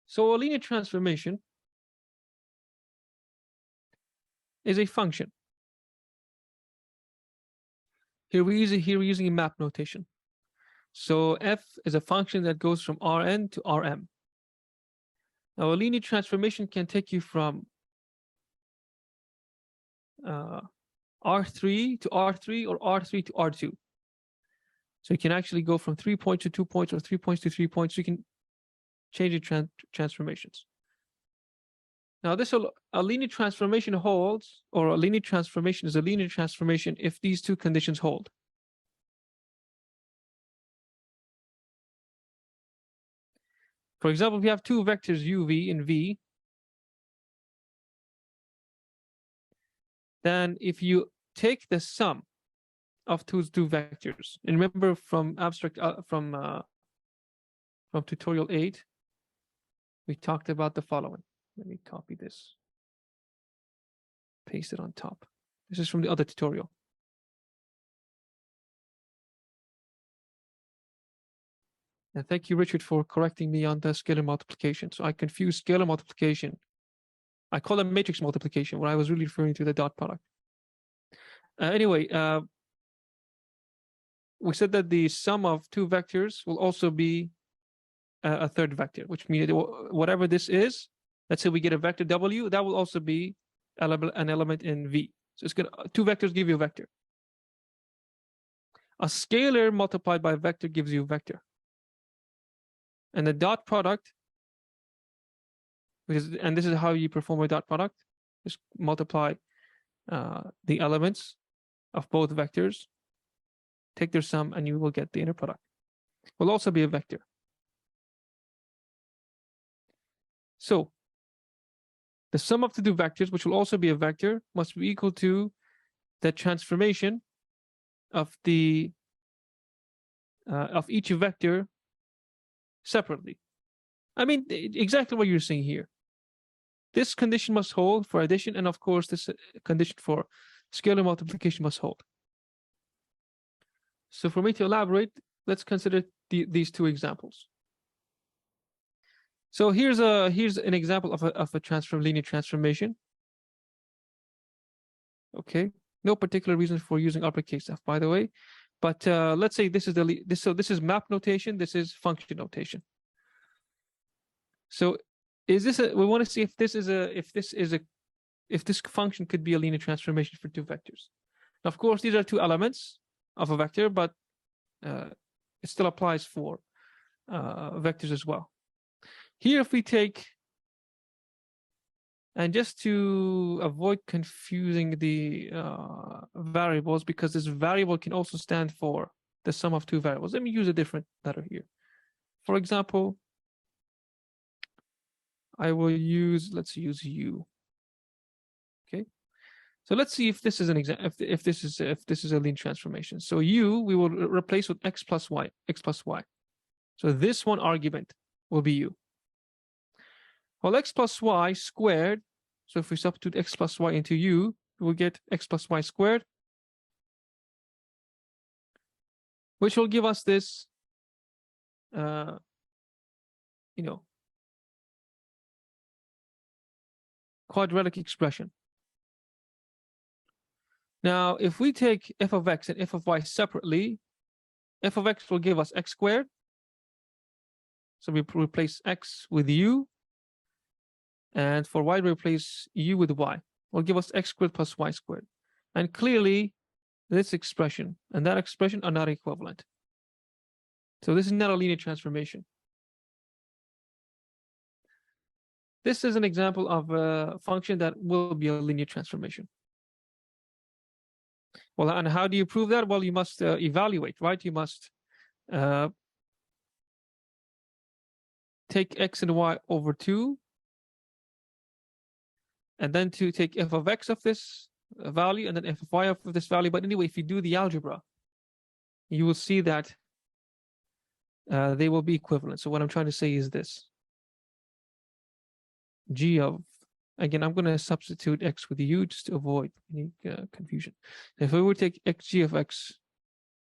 So a linear transformation is a function. Here we're using a map notation. So f is a function that goes from Rn to Rm. Now a linear transformation can take you from R3 to R3 or R3 to R2. So you can actually go from 3 points to 2 points or 3 points to 3 points. You can change the transformations. Now a linear transformation holds, or a linear transformation is a linear transformation if these two conditions hold. For example, if we have two vectors uv and v, then if you take the sum of two vectors, and remember from abstract from tutorial 8, we talked about the following. Let me copy this, paste it on top. This is from the other tutorial. And thank you, Richard, for correcting me on the scalar multiplication. So I confused scalar multiplication. I call it matrix multiplication, where I was really referring to the dot product. Anyway, we said that the sum of two vectors will also be a third vector, which means whatever this is, let's say we get a vector W, that will also be an element in V. So it's gonna, two vectors give you a vector. A scalar multiplied by a vector gives you a vector. And the dot product, and this is how you perform a dot product, just multiply the elements of both vectors, take their sum, and you will get the inner product. Will also be a vector. So the sum of the two vectors, which will also be a vector, must be equal to the transformation of the of each vector separately. I mean, exactly what you're saying here. This condition must hold for addition, and of course, this condition for scalar multiplication must hold. So for me to elaborate, let's consider these two examples. So here's an example of a linear transformation. Okay, no particular reason for using uppercase F, by the way, but let's say this is this is map notation, this is function notation. So is this we want to see if this function could be a linear transformation for two vectors. Now, of course, these are two elements of a vector, but it still applies for vectors as well. Here, if we take, and just to avoid confusing the variables, because this variable can also stand for the sum of two variables, let me use a different letter here. For example, I will use, let's use u. Okay, so let's see if this is an example. If this is a linear transformation. So u we will replace with x plus y. So this one argument will be u. Well, x plus y squared. So if we substitute x plus y into u, we'll get x plus y squared, which will give us this, quadratic expression. Now, if we take f of x and f of y separately, f of x will give us x squared. So we replace x with u. And for y, we replace u with y. Will give us x squared plus y squared. And clearly, this expression and that expression are not equivalent. So this is not a linear transformation. This is an example of a function that will be a linear transformation. Well, and how do you prove that? Well, you must evaluate, right? You must take x and y over 2, and then to take f of x of this value, and then f of y of this value. But anyway, if you do the algebra, you will see that they will be equivalent. So what I'm trying to say is this. G of, again, I'm going to substitute x with u just to avoid any confusion. If we would take xg of x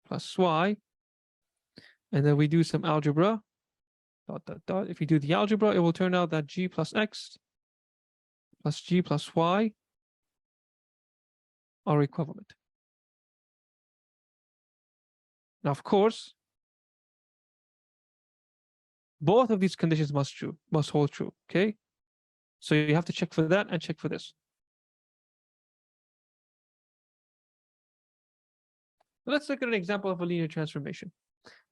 plus y, and then we do some algebra, dot, dot, dot. If you do the algebra, it will turn out that G plus X plus G plus Y are equivalent. Now, of course, both of these conditions must hold true, okay? So you have to check for that and check for this. Let's look at an example of a linear transformation.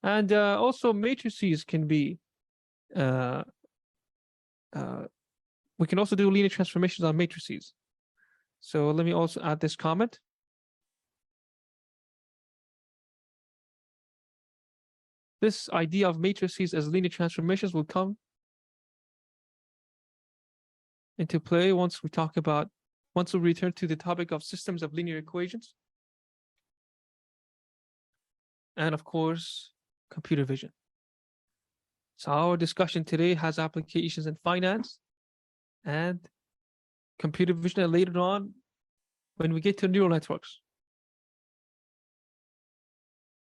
And also matrices can be, we can also do linear transformations on matrices. So let me also add this comment. This idea of matrices as linear transformations will come into play once we return to the topic of systems of linear equations. And of course, computer vision. So our discussion today has applications in finance and computer vision, and later on, when we get to neural networks,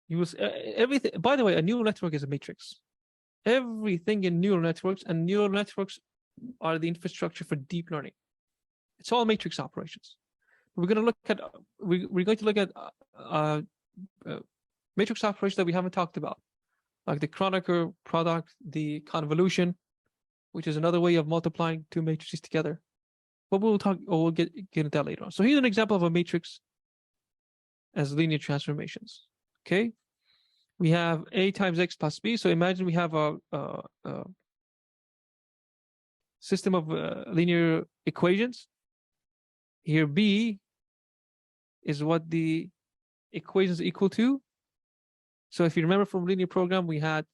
you will everything. By the way, a neural network is a matrix. Everything in neural networks, and neural networks are the infrastructure for deep learning. It's all matrix operations. We're going to look at matrix operations that we haven't talked about, like the Kronecker product, the convolution, which is another way of multiplying two matrices together. But we'll get into that later on. So here's an example of a matrix as linear transformations. Okay, we have A times X plus B. So imagine we have a system of linear equations. Here B is what the equation is equal to. So if you remember from linear program, we had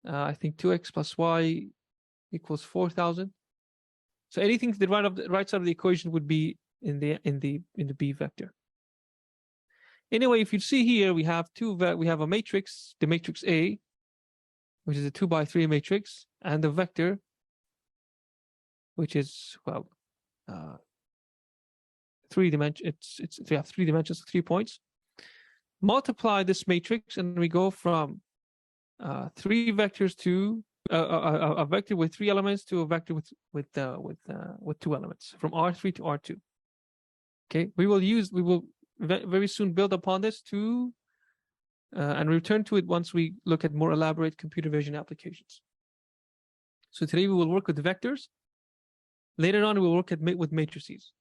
I think 2x plus y equals 4,000. So anything to the right side of the equation would be in the B vector. Anyway, if you see here, we have a matrix, the matrix A, which is a 2 by 3 matrix, and the vector, which is, well, 3 dimensions. We have 3 dimensions, 3 points. Multiply this matrix, and we go from 3 vectors to a vector with 3 elements to a vector with 2 elements, from R3 to R2. Okay, we will very soon build upon this and return to it once we look at more elaborate computer vision applications. So today we will work with vectors. Later on, we will work with matrices.